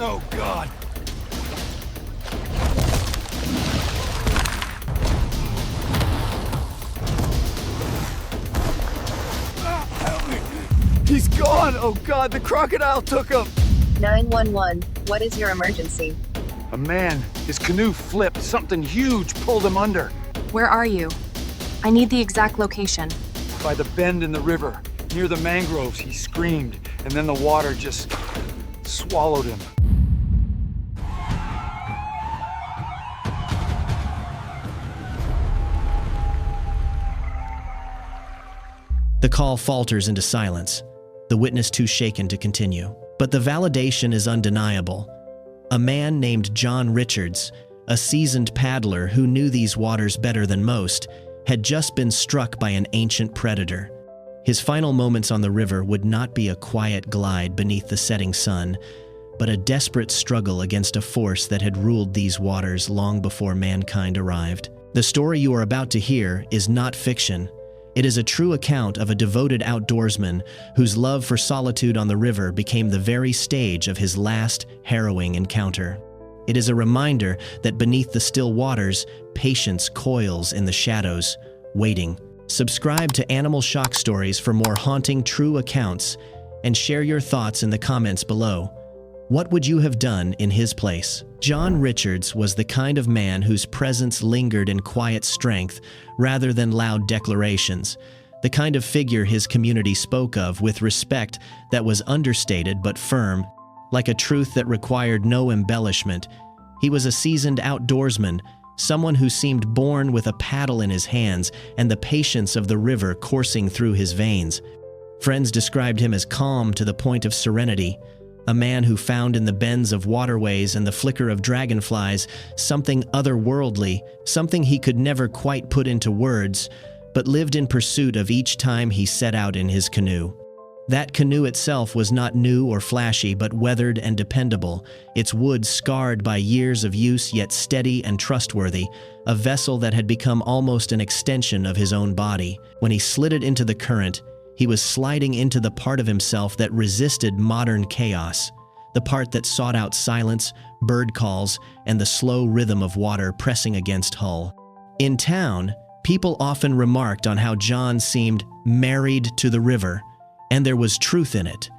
Oh, God. Help me. He's gone. Oh, God, the crocodile took him. 911, what is your emergency? A man, his canoe flipped. Something huge pulled him under. Where are you? I need the exact location. By the bend in the river, near the mangroves, he screamed, and then the water just swallowed him. The call falters into silence, the witness too shaken to continue. But the validation is undeniable. A man named John Richards, a seasoned paddler who knew these waters better than most, had just been struck by an ancient predator. His final moments on the river would not be a quiet glide beneath the setting sun, but a desperate struggle against a force that had ruled these waters long before mankind arrived. The story you are about to hear is not fiction. It is a true account of a devoted outdoorsman whose love for solitude on the river became the very stage of his last harrowing encounter. It is a reminder that beneath the still waters, patience coils in the shadows, waiting. Subscribe to Animal Shock Stories for more haunting true accounts, and share your thoughts in the comments below. What would you have done in his place? John Richards was the kind of man whose presence lingered in quiet strength rather than loud declarations, the kind of figure his community spoke of with respect that was understated but firm, like a truth that required no embellishment. He was a seasoned outdoorsman, someone who seemed born with a paddle in his hands and the patience of the river coursing through his veins. Friends described him as calm to the point of serenity, a man who found in the bends of waterways and the flicker of dragonflies something otherworldly, something he could never quite put into words, but lived in pursuit of each time he set out in his canoe. That canoe itself was not new or flashy, but weathered and dependable, its wood scarred by years of use yet steady and trustworthy, a vessel that had become almost an extension of his own body. When he slid it into the current, he was sliding into the part of himself that resisted modern chaos, the part that sought out silence, bird calls, and the slow rhythm of water pressing against hull. In town, people often remarked on how John seemed married to the river, and there was truth in it.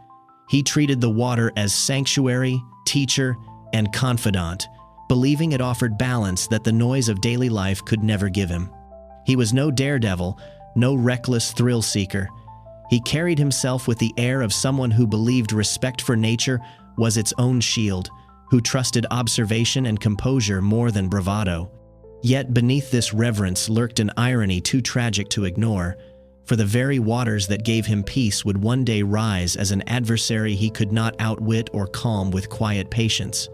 He treated the water as sanctuary, teacher, and confidant, believing it offered balance that the noise of daily life could never give him. He was no daredevil, no reckless thrill-seeker. He carried himself with the air of someone who believed respect for nature was its own shield, who trusted observation and composure more than bravado. Yet beneath this reverence lurked an irony too tragic to ignore, for the very waters that gave him peace would one day rise as an adversary he could not outwit or calm with quiet patience.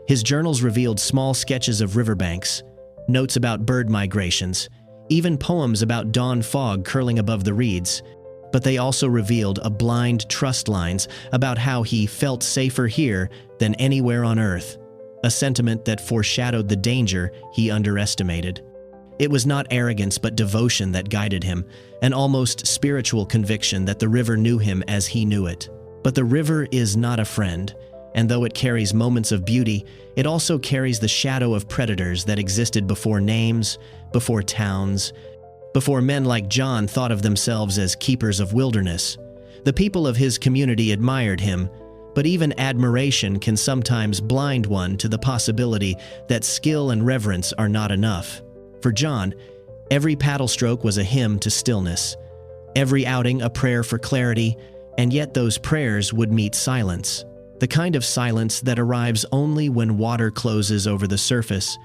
His journals revealed small sketches of riverbanks, notes about bird migrations, even poems about dawn fog curling above the reeds, but they also revealed a blind trust lines about how he felt safer here than anywhere on earth, a sentiment that foreshadowed the danger he underestimated. It was not arrogance but devotion that guided him, an almost spiritual conviction that the river knew him as he knew it. But the river is not a friend, and though it carries moments of beauty, it also carries the shadow of predators that existed before names, before towns, before men like John thought of themselves as keepers of wilderness. The people of his community admired him, but even admiration can sometimes blind one to the possibility that skill and reverence are not enough. For John, every paddle stroke was a hymn to stillness, every outing a prayer for clarity, and yet those prayers would meet silence, the kind of silence that arrives only when water closes over the surface,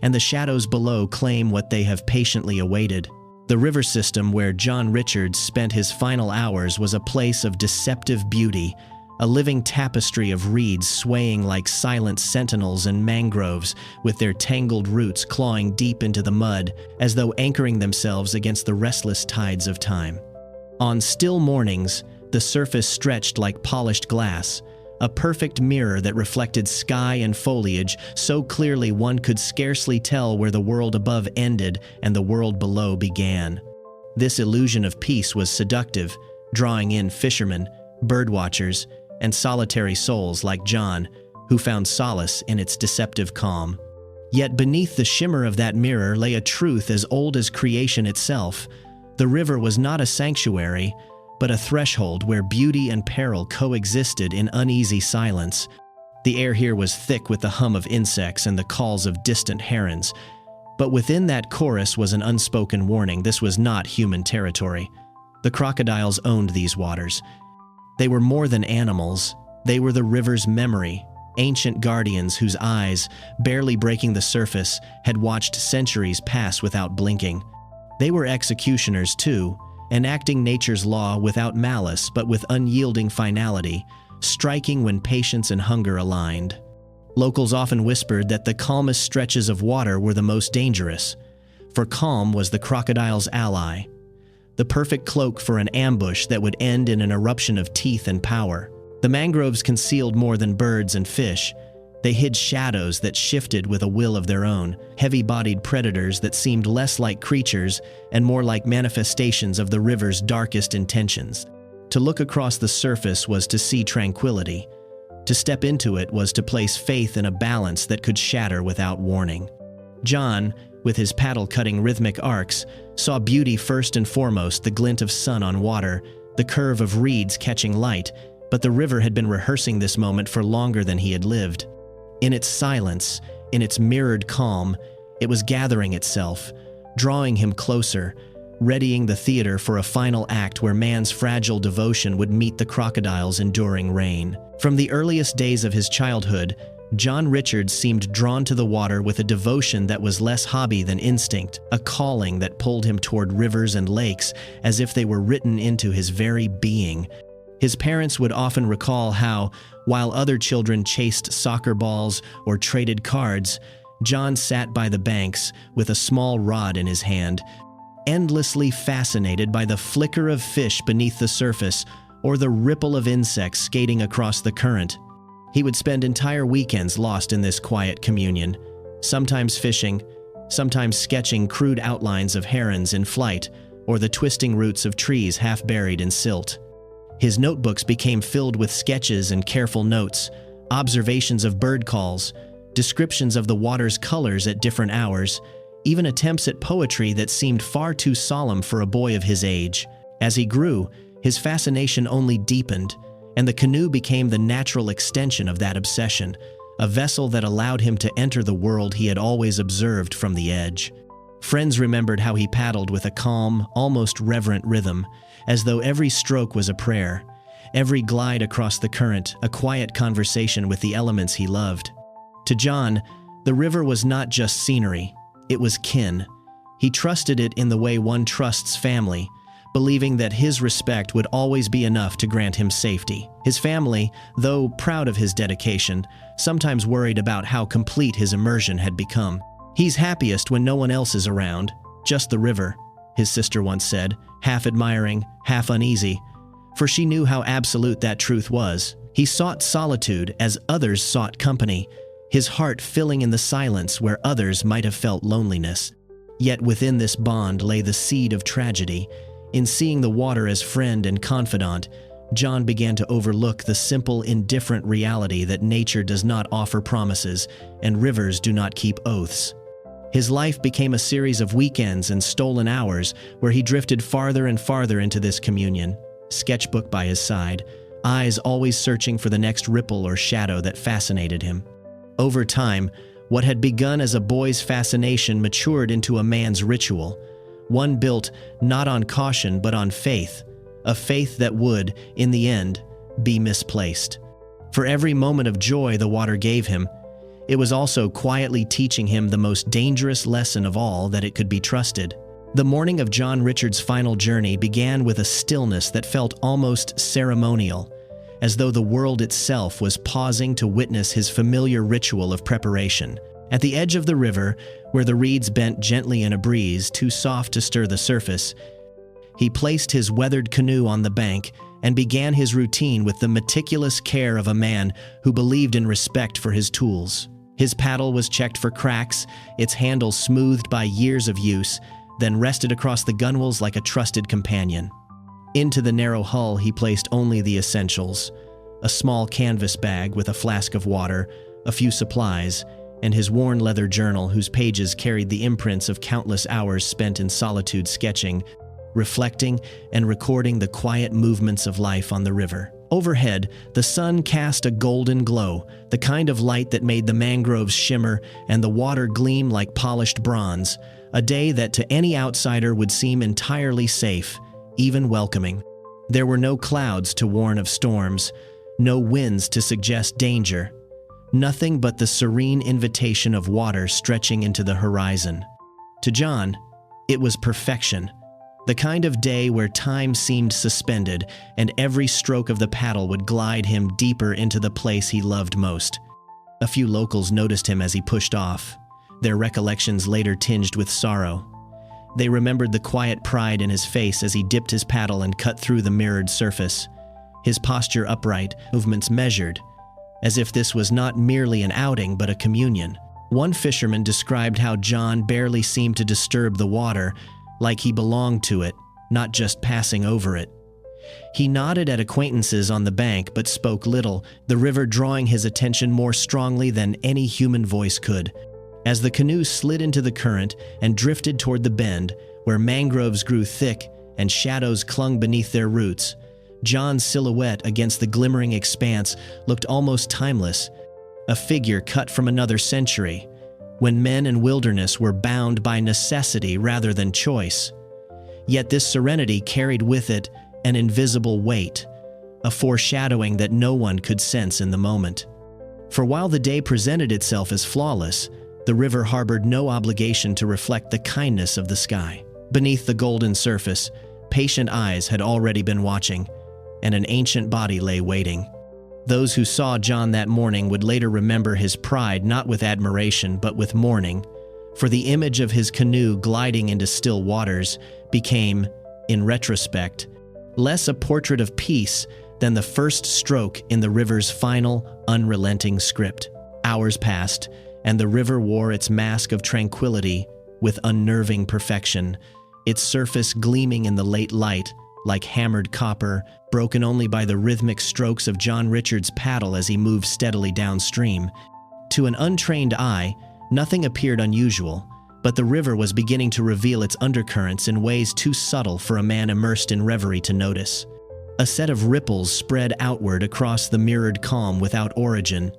and the shadows below claim what they have patiently awaited. The river system where John Richards spent his final hours was a place of deceptive beauty, a living tapestry of reeds swaying like silent sentinels and mangroves with their tangled roots clawing deep into the mud as though anchoring themselves against the restless tides of time. On still mornings, the surface stretched like polished glass, a perfect mirror that reflected sky and foliage so clearly one could scarcely tell where the world above ended and the world below began. This illusion of peace was seductive, drawing in fishermen, birdwatchers, and solitary souls like John, who found solace in its deceptive calm. Yet beneath the shimmer of that mirror lay a truth as old as creation itself. The river was not a sanctuary, but a threshold where beauty and peril coexisted in uneasy silence. The air here was thick with the hum of insects and the calls of distant herons. But within that chorus was an unspoken warning: this was not human territory. The crocodiles owned these waters. They were more than animals. They were the river's memory, ancient guardians whose eyes, barely breaking the surface, had watched centuries pass without blinking. They were executioners too, enacting nature's law without malice but with unyielding finality, striking when patience and hunger aligned. Locals often whispered that the calmest stretches of water were the most dangerous, for calm was the crocodile's ally, the perfect cloak for an ambush that would end in an eruption of teeth and power. The mangroves concealed more than birds and fish. They hid shadows that shifted with a will of their own, heavy-bodied predators that seemed less like creatures and more like manifestations of the river's darkest intentions. To look across the surface was to see tranquility. To step into it was to place faith in a balance that could shatter without warning. John, with his paddle-cutting rhythmic arcs, saw beauty first and foremost: the glint of sun on water, the curve of reeds catching light, but the river had been rehearsing this moment for longer than he had lived. In its silence, in its mirrored calm, it was gathering itself, drawing him closer, readying the theater for a final act where man's fragile devotion would meet the crocodile's enduring reign. From the earliest days of his childhood, John Richards seemed drawn to the water with a devotion that was less hobby than instinct, a calling that pulled him toward rivers and lakes as if they were written into his very being. His parents would often recall how, while other children chased soccer balls or traded cards, John sat by the banks with a small rod in his hand, endlessly fascinated by the flicker of fish beneath the surface or the ripple of insects skating across the current. He would spend entire weekends lost in this quiet communion, sometimes fishing, sometimes sketching crude outlines of herons in flight or the twisting roots of trees half buried in silt. His notebooks became filled with sketches and careful notes, observations of bird calls, descriptions of the water's colors at different hours, even attempts at poetry that seemed far too solemn for a boy of his age. As he grew, his fascination only deepened, and the canoe became the natural extension of that obsession, a vessel that allowed him to enter the world he had always observed from the edge. Friends remembered how he paddled with a calm, almost reverent rhythm, as though every stroke was a prayer, every glide across the current a quiet conversation with the elements he loved. To John, the river was not just scenery, it was kin. He trusted it in the way one trusts family, believing that his respect would always be enough to grant him safety. His family, though proud of his dedication, sometimes worried about how complete his immersion had become. "He's happiest when no one else is around, just the river," his sister once said, half admiring, half uneasy, for she knew how absolute that truth was. He sought solitude as others sought company, his heart filling in the silence where others might have felt loneliness. Yet within this bond lay the seed of tragedy. In seeing the water as friend and confidant, John began to overlook the simple, indifferent reality that nature does not offer promises and rivers do not keep oaths. His life became a series of weekends and stolen hours where he drifted farther and farther into this communion, sketchbook by his side, eyes always searching for the next ripple or shadow that fascinated him. Over time, what had begun as a boy's fascination matured into a man's ritual, one built not on caution but on faith, a faith that would, in the end, be misplaced. For every moment of joy the water gave him, it was also quietly teaching him the most dangerous lesson of all, that it could be trusted. The morning of John Richards' final journey began with a stillness that felt almost ceremonial, as though the world itself was pausing to witness his familiar ritual of preparation. At the edge of the river, where the reeds bent gently in a breeze too soft to stir the surface, he placed his weathered canoe on the bank and began his routine with the meticulous care of a man who believed in respect for his tools. His paddle was checked for cracks, its handle smoothed by years of use, then rested across the gunwales like a trusted companion. Into the narrow hull he placed only the essentials: a small canvas bag with a flask of water, a few supplies, and his worn leather journal whose pages carried the imprints of countless hours spent in solitude sketching, reflecting, and recording the quiet movements of life on the river. Overhead, the sun cast a golden glow, the kind of light that made the mangroves shimmer and the water gleam like polished bronze, a day that to any outsider would seem entirely safe, even welcoming. There were no clouds to warn of storms, no winds to suggest danger, nothing but the serene invitation of water stretching into the horizon. To John, it was perfection. The kind of day where time seemed suspended and every stroke of the paddle would glide him deeper into the place he loved most. A few locals noticed him as he pushed off, their recollections later tinged with sorrow. They remembered the quiet pride in his face as he dipped his paddle and cut through the mirrored surface, his posture upright, movements measured, as if this was not merely an outing but a communion. One fisherman described how John barely seemed to disturb the water, like he belonged to it, not just passing over it. He nodded at acquaintances on the bank but spoke little, the river drawing his attention more strongly than any human voice could. As the canoe slid into the current and drifted toward the bend, where mangroves grew thick and shadows clung beneath their roots, John's silhouette against the glimmering expanse looked almost timeless, a figure cut from another century, when men and wilderness were bound by necessity rather than choice. Yet this serenity carried with it an invisible weight, a foreshadowing that no one could sense in the moment. For while the day presented itself as flawless, the river harbored no obligation to reflect the kindness of the sky. Beneath the golden surface, patient eyes had already been watching, and an ancient body lay waiting. Those who saw John that morning would later remember his pride not with admiration but with mourning, for the image of his canoe gliding into still waters became, in retrospect, less a portrait of peace than the first stroke in the river's final, unrelenting script. Hours passed, and the river wore its mask of tranquility with unnerving perfection, its surface gleaming in the late light like hammered copper, broken only by the rhythmic strokes of John Richards' paddle as he moved steadily downstream. To an untrained eye, nothing appeared unusual, but the river was beginning to reveal its undercurrents in ways too subtle for a man immersed in reverie to notice. A set of ripples spread outward across the mirrored calm without origin,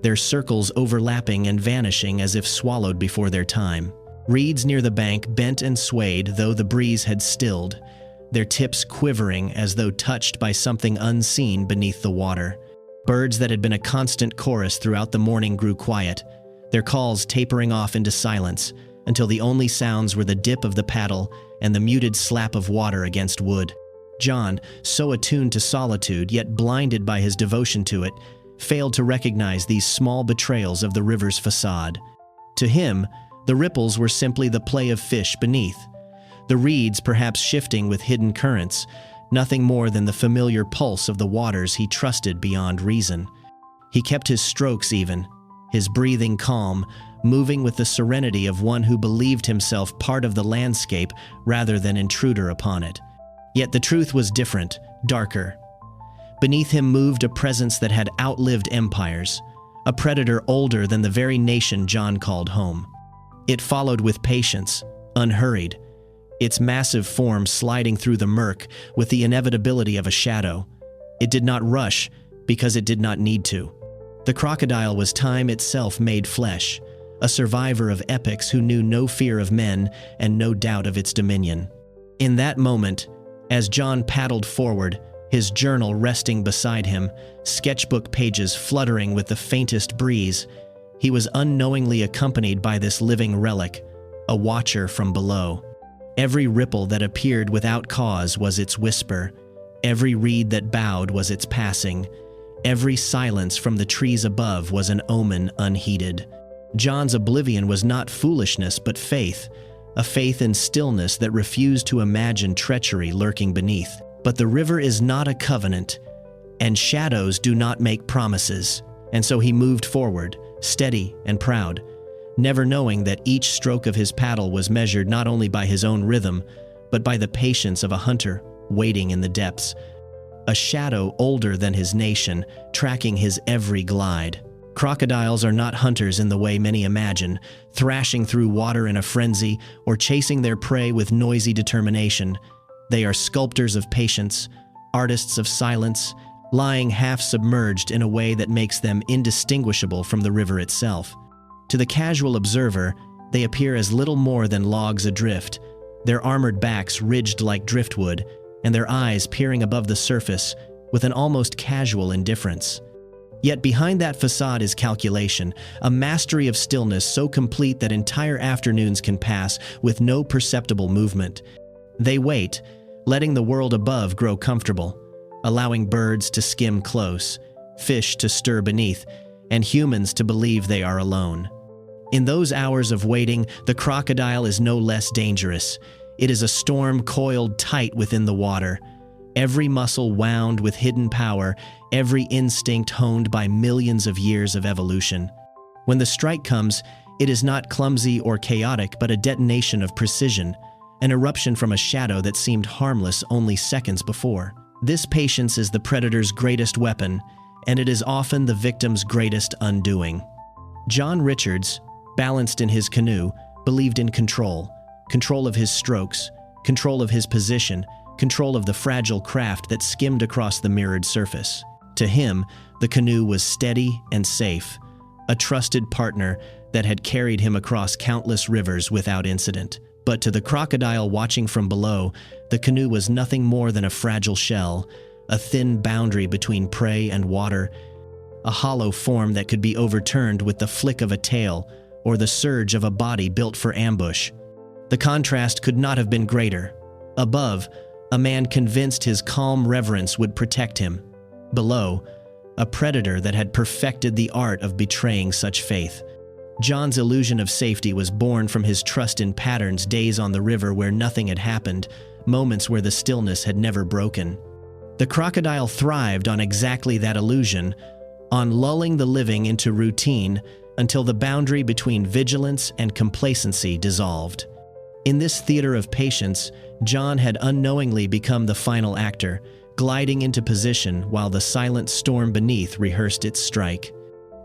their circles overlapping and vanishing as if swallowed before their time. Reeds near the bank bent and swayed though the breeze had stilled, their tips quivering as though touched by something unseen beneath the water. Birds that had been a constant chorus throughout the morning grew quiet, their calls tapering off into silence, until the only sounds were the dip of the paddle and the muted slap of water against wood. John, so attuned to solitude yet blinded by his devotion to it, failed to recognize these small betrayals of the river's facade. To him, the ripples were simply the play of fish beneath, the reeds perhaps shifting with hidden currents, nothing more than the familiar pulse of the waters he trusted beyond reason. He kept his strokes even, his breathing calm, moving with the serenity of one who believed himself part of the landscape rather than intruder upon it. Yet the truth was different, darker. Beneath him moved a presence that had outlived empires, a predator older than the very nation John called home. It followed with patience, unhurried, its massive form sliding through the murk with the inevitability of a shadow. It did not rush because it did not need to. The crocodile was time itself made flesh, a survivor of epics who knew no fear of men and no doubt of its dominion. In that moment, as John paddled forward, his journal resting beside him, sketchbook pages fluttering with the faintest breeze, he was unknowingly accompanied by this living relic, a watcher from below. Every ripple that appeared without cause was its whisper. Every reed that bowed was its passing. Every silence from the trees above was an omen unheeded. John's oblivion was not foolishness but faith, a faith in stillness that refused to imagine treachery lurking beneath. But the river is not a covenant, and shadows do not make promises. And so he moved forward, steady and proud, never knowing that each stroke of his paddle was measured not only by his own rhythm, but by the patience of a hunter waiting in the depths. a shadow older than his nation, tracking his every glide. Crocodiles are not hunters in the way many imagine, thrashing through water in a frenzy or chasing their prey with noisy determination. They are sculptors of patience, artists of silence, lying half-submerged in a way that makes them indistinguishable from the river itself. To the casual observer, they appear as little more than logs adrift, their armored backs ridged like driftwood, and their eyes peering above the surface with an almost casual indifference. Yet behind that facade is calculation, a mastery of stillness so complete that entire afternoons can pass with no perceptible movement. They wait, letting the world above grow comfortable, allowing birds to skim close, fish to stir beneath, and humans to believe they are alone. In those hours of waiting, the crocodile is no less dangerous. It is a storm coiled tight within the water, every muscle wound with hidden power, every instinct honed by millions of years of evolution. When the strike comes, it is not clumsy or chaotic, but a detonation of precision, an eruption from a shadow that seemed harmless only seconds before. This patience is the predator's greatest weapon, and it is often the victim's greatest undoing. John Richards, balanced in his canoe, believed in control of his strokes, control of his position, control of the fragile craft that skimmed across the mirrored surface. To him, the canoe was steady and safe, a trusted partner that had carried him across countless rivers without incident. But to the crocodile watching from below, the canoe was nothing more than a fragile shell, a thin boundary between prey and water, a hollow form that could be overturned with the flick of a tail or the surge of a body built for ambush. The contrast could not have been greater. Above, a man convinced his calm reverence would protect him. Below, a predator that had perfected the art of betraying such faith. John's illusion of safety was born from his trust in patterns, days on the river where nothing had happened, moments where the stillness had never broken. The crocodile thrived on exactly that illusion, on lulling the living into routine until the boundary between vigilance and complacency dissolved. In this theater of patience, John had unknowingly become the final actor, gliding into position while the silent storm beneath rehearsed its strike.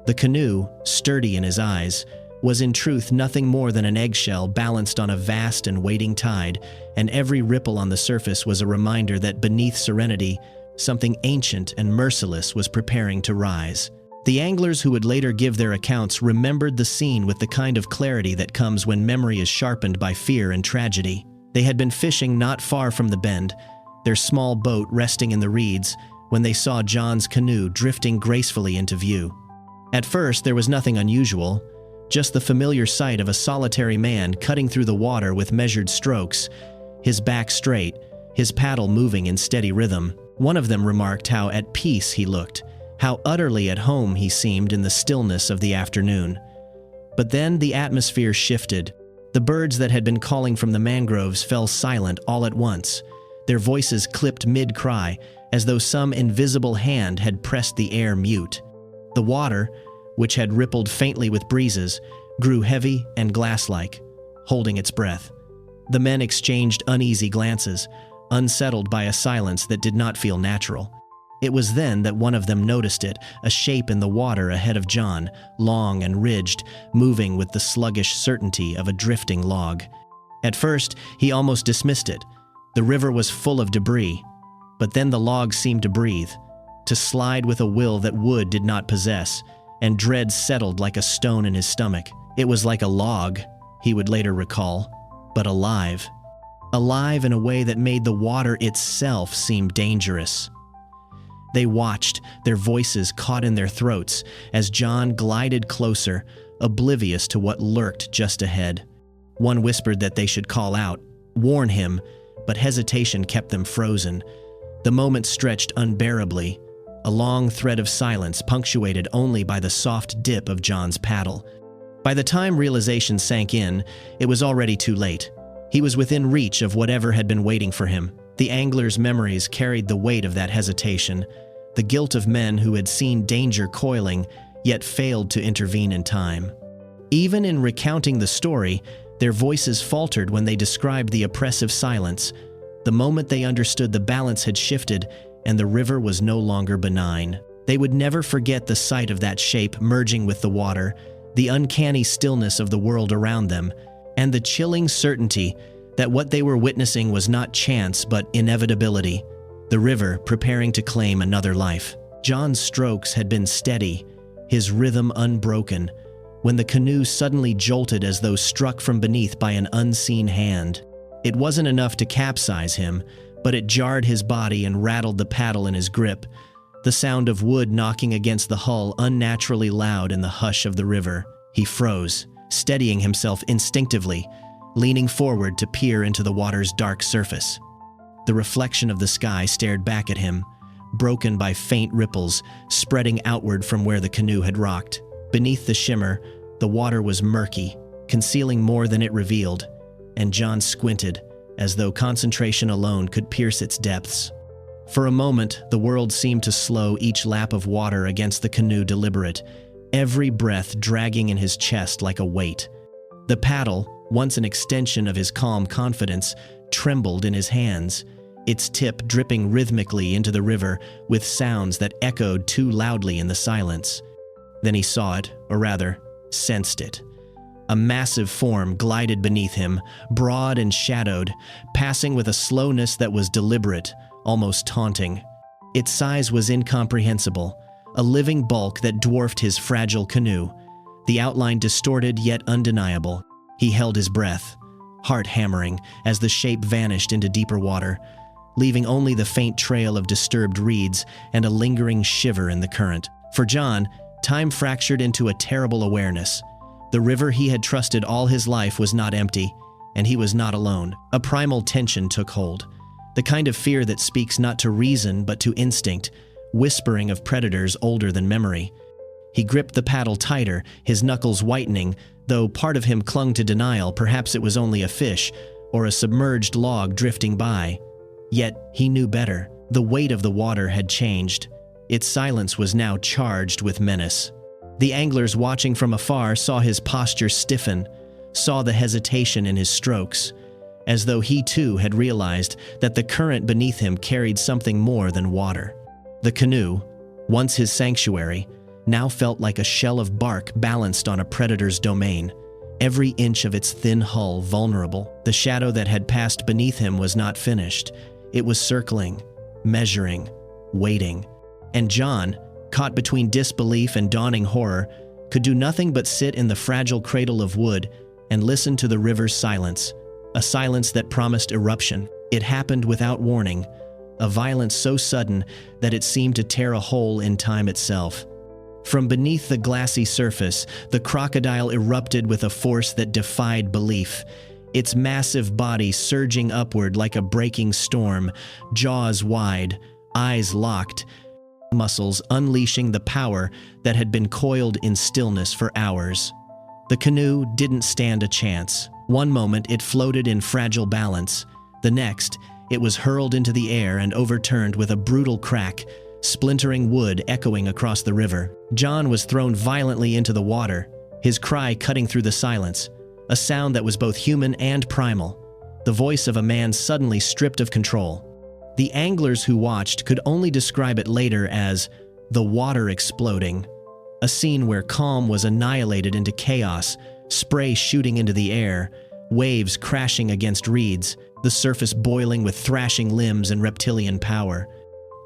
The canoe, sturdy in his eyes, was in truth nothing more than an eggshell balanced on a vast and waiting tide, and every ripple on the surface was a reminder that beneath serenity, something ancient and merciless was preparing to rise. The anglers who would later give their accounts remembered the scene with the kind of clarity that comes when memory is sharpened by fear and tragedy. They had been fishing not far from the bend, their small boat resting in the reeds, when they saw John's canoe drifting gracefully into view. At first, there was nothing unusual, just the familiar sight of a solitary man cutting through the water with measured strokes, his back straight, his paddle moving in steady rhythm. One of them remarked how at peace he looked, how utterly at home he seemed in the stillness of the afternoon. But then the atmosphere shifted. The birds that had been calling from the mangroves fell silent all at once, their voices clipped mid-cry, as though some invisible hand had pressed the air mute. The water, which had rippled faintly with breezes, grew heavy and glass-like, holding its breath. The men exchanged uneasy glances, unsettled by a silence that did not feel natural. It was then that one of them noticed it, a shape in the water ahead of John, long and ridged, moving with the sluggish certainty of a drifting log. At first, he almost dismissed it. The river was full of debris, but then the log seemed to breathe, to slide with a will that wood did not possess, and dread settled like a stone in his stomach. It was like a log, he would later recall, but alive. Alive in a way that made the water itself seem dangerous. They watched, their voices caught in their throats, as John glided closer, oblivious to what lurked just ahead. One whispered that they should call out, warn him, but hesitation kept them frozen. The moment stretched unbearably, a long thread of silence punctuated only by the soft dip of John's paddle. By the time realization sank in, it was already too late. He was within reach of whatever had been waiting for him. The angler's memories carried the weight of that hesitation, the guilt of men who had seen danger coiling, yet failed to intervene in time. Even in recounting the story, their voices faltered when they described the oppressive silence, the moment they understood the balance had shifted and the river was no longer benign. They would never forget the sight of that shape merging with the water, the uncanny stillness of the world around them, and the chilling certainty that what they were witnessing was not chance but inevitability, the river preparing to claim another life. John's strokes had been steady, his rhythm unbroken, when the canoe suddenly jolted as though struck from beneath by an unseen hand. It wasn't enough to capsize him, but it jarred his body and rattled the paddle in his grip, the sound of wood knocking against the hull unnaturally loud in the hush of the river. He froze, steadying himself instinctively, leaning forward to peer into the water's dark surface. The reflection of the sky stared back at him, broken by faint ripples spreading outward from where the canoe had rocked. Beneath the shimmer, the water was murky, concealing more than it revealed, and John squinted, as though concentration alone could pierce its depths. For a moment, the world seemed to slow each lap of water against the canoe deliberate, every breath dragging in his chest like a weight. The paddle, once an extension of his calm confidence, trembled in his hands, its tip dripping rhythmically into the river with sounds that echoed too loudly in the silence. Then he saw it, or rather, sensed it. A massive form glided beneath him, broad and shadowed, passing with a slowness that was deliberate, almost taunting. Its size was incomprehensible, a living bulk that dwarfed his fragile canoe, the outline distorted yet undeniable. He held his breath, heart hammering, as the shape vanished into deeper water, leaving only the faint trail of disturbed reeds and a lingering shiver in the current. For John, time fractured into a terrible awareness. The river he had trusted all his life was not empty, and he was not alone. A primal tension took hold, the kind of fear that speaks not to reason but to instinct, whispering of predators older than memory. He gripped the paddle tighter, his knuckles whitening, though part of him clung to denial. Perhaps it was only a fish or a submerged log drifting by. Yet he knew better. The weight of the water had changed. Its silence was now charged with menace. The anglers watching from afar saw his posture stiffen, saw the hesitation in his strokes, as though he too had realized that the current beneath him carried something more than water. The canoe, once his sanctuary, now felt like a shell of bark balanced on a predator's domain, every inch of its thin hull vulnerable. The shadow that had passed beneath him was not finished. It was circling, measuring, waiting. And John, caught between disbelief and dawning horror, could do nothing but sit in the fragile cradle of wood and listen to the river's silence, a silence that promised eruption. It happened without warning, a violence so sudden that it seemed to tear a hole in time itself. From beneath the glassy surface, the crocodile erupted with a force that defied belief, its massive body surging upward like a breaking storm, jaws wide, eyes locked, muscles unleashing the power that had been coiled in stillness for hours. The canoe didn't stand a chance. One moment it floated in fragile balance. The next, it was hurled into the air and overturned with a brutal crack, splintering wood echoing across the river. John was thrown violently into the water, his cry cutting through the silence, a sound that was both human and primal, the voice of a man suddenly stripped of control. The anglers who watched could only describe it later as the water exploding, a scene where calm was annihilated into chaos, spray shooting into the air, waves crashing against reeds, the surface boiling with thrashing limbs and reptilian power.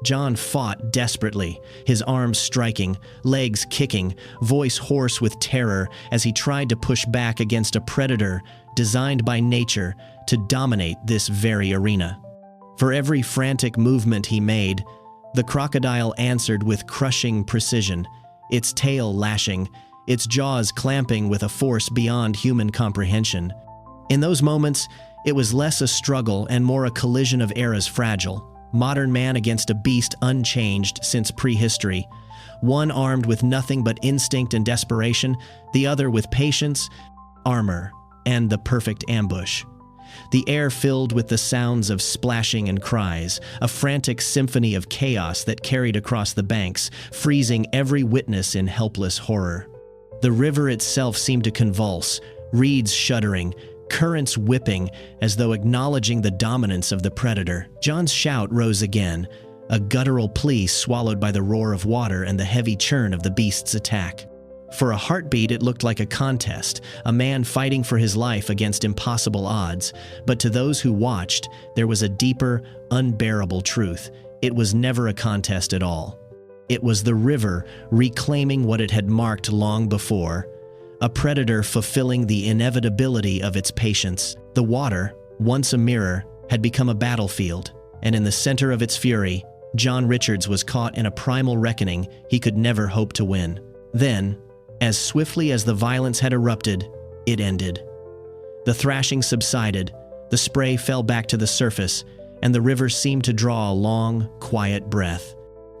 John fought desperately, his arms striking, legs kicking, voice hoarse with terror as he tried to push back against a predator designed by nature to dominate this very arena. For every frantic movement he made, the crocodile answered with crushing precision, its tail lashing, its jaws clamping with a force beyond human comprehension. In those moments, it was less a struggle and more a collision of eras fragile. Modern man against a beast unchanged since prehistory, one armed with nothing but instinct and desperation, the other with patience, armor, and the perfect ambush. The air filled with the sounds of splashing and cries, a frantic symphony of chaos that carried across the banks, freezing every witness in helpless horror. The river itself seemed to convulse, reeds shuddering, currents whipping as though acknowledging the dominance of the predator. John's shout rose again, a guttural plea swallowed by the roar of water and the heavy churn of the beast's attack. For a heartbeat, it looked like a contest, a man fighting for his life against impossible odds. But to those who watched, there was a deeper, unbearable truth. It was never a contest at all. It was the river reclaiming what it had marked long before, a predator fulfilling the inevitability of its patience. The water, once a mirror, had become a battlefield, and in the center of its fury, John Richards was caught in a primal reckoning he could never hope to win. Then, as swiftly as the violence had erupted, it ended. The thrashing subsided, the spray fell back to the surface, and the river seemed to draw a long, quiet breath.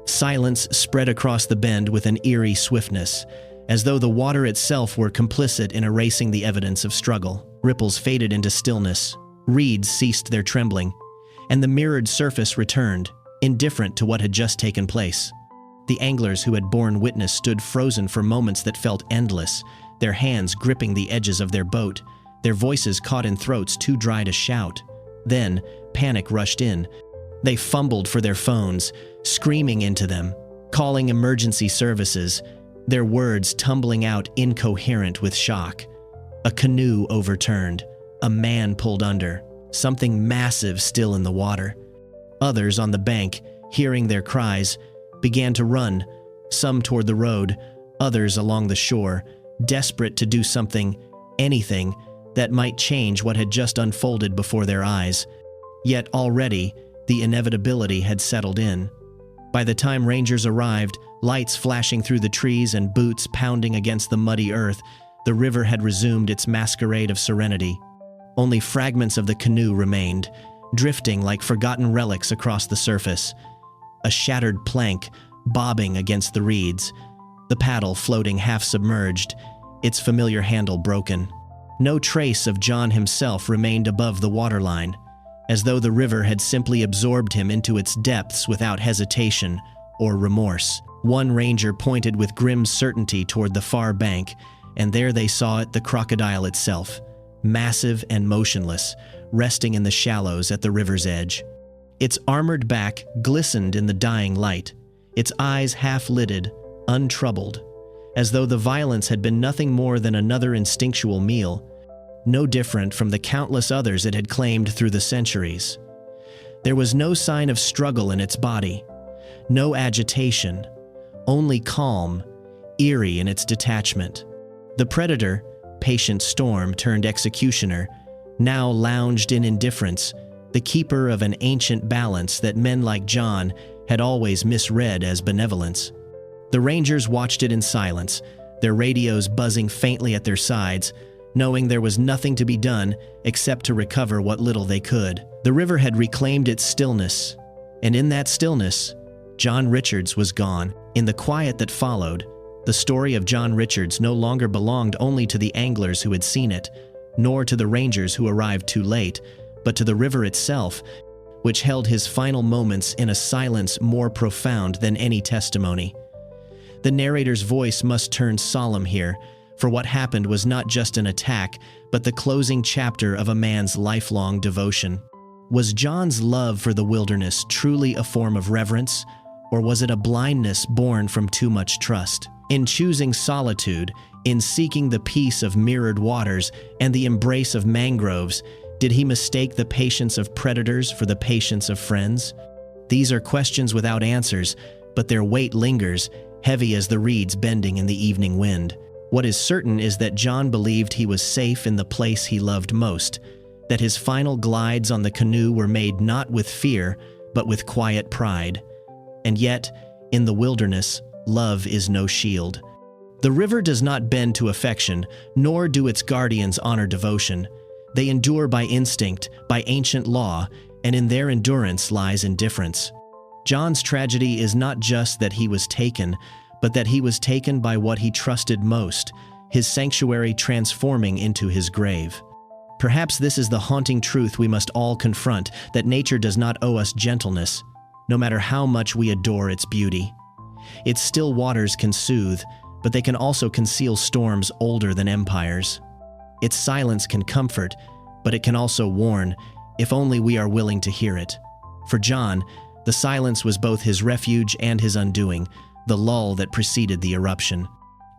Silence spread across the bend with an eerie swiftness, as though the water itself were complicit in erasing the evidence of struggle. Ripples faded into stillness, reeds ceased their trembling, and the mirrored surface returned, indifferent to what had just taken place. The anglers who had borne witness stood frozen for moments that felt endless, their hands gripping the edges of their boat, their voices caught in throats too dry to shout. Then, panic rushed in. They fumbled for their phones, screaming into them, calling emergency services, their words tumbling out incoherent with shock. A canoe overturned, a man pulled under, something massive still in the water. Others on the bank, hearing their cries, began to run, some toward the road, others along the shore, desperate to do something, anything, that might change what had just unfolded before their eyes. Yet already, the inevitability had settled in. By the time rangers arrived, lights flashing through the trees and boots pounding against the muddy earth, the river had resumed its masquerade of serenity. Only fragments of the canoe remained, drifting like forgotten relics across the surface. A shattered plank, bobbing against the reeds, the paddle floating half-submerged, its familiar handle broken. No trace of John himself remained above the waterline, as though the river had simply absorbed him into its depths without hesitation or remorse. One ranger pointed with grim certainty toward the far bank, and there they saw it, the crocodile itself, massive and motionless, resting in the shallows at the river's edge. Its armored back glistened in the dying light, its eyes half-lidded, untroubled, as though the violence had been nothing more than another instinctual meal, no different from the countless others it had claimed through the centuries. There was no sign of struggle in its body, no agitation, only calm, eerie in its detachment. The predator, patient storm turned executioner, now lounged in indifference, the keeper of an ancient balance that men like John had always misread as benevolence. The rangers watched it in silence, their radios buzzing faintly at their sides, knowing there was nothing to be done except to recover what little they could. The river had reclaimed its stillness, and in that stillness, John Richards was gone. In the quiet that followed, the story of John Richards no longer belonged only to the anglers who had seen it, nor to the rangers who arrived too late, but to the river itself, which held his final moments in a silence more profound than any testimony. The narrator's voice must turn solemn here, for what happened was not just an attack, but the closing chapter of a man's lifelong devotion. Was John's love for the wilderness truly a form of reverence, or was it a blindness born from too much trust? In choosing solitude, in seeking the peace of mirrored waters and the embrace of mangroves, did he mistake the patience of predators for the patience of friends? These are questions without answers, but their weight lingers, heavy as the reeds bending in the evening wind. What is certain is that John believed he was safe in the place he loved most, that his final glides on the canoe were made not with fear, but with quiet pride. And yet, in the wilderness, love is no shield. The river does not bend to affection, nor do its guardians honor devotion. They endure by instinct, by ancient law, and in their endurance lies indifference. John's tragedy is not just that he was taken, but that he was taken by what he trusted most, his sanctuary transforming into his grave. Perhaps this is the haunting truth we must all confront, that nature does not owe us gentleness, no matter how much we adore its beauty. Its still waters can soothe, but they can also conceal storms older than empires. Its silence can comfort, but it can also warn, if only we are willing to hear it. For John, The silence was both his refuge and his undoing, the lull that preceded the eruption.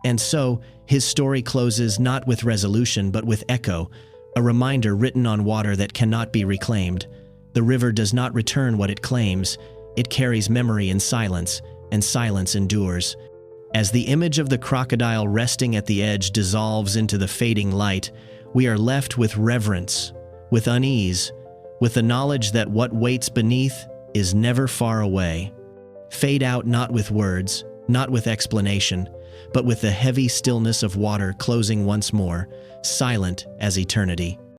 And so, his story closes not with resolution but with echo, a reminder written on water that cannot be reclaimed. The river does not return what it claims, it carries memory in silence, and silence endures. As the image of the crocodile resting at the edge dissolves into the fading light, we are left with reverence, with unease, with the knowledge that what waits beneath is never far away. Fade out not with words, not with explanation, but with the heavy stillness of water closing once more, silent as eternity.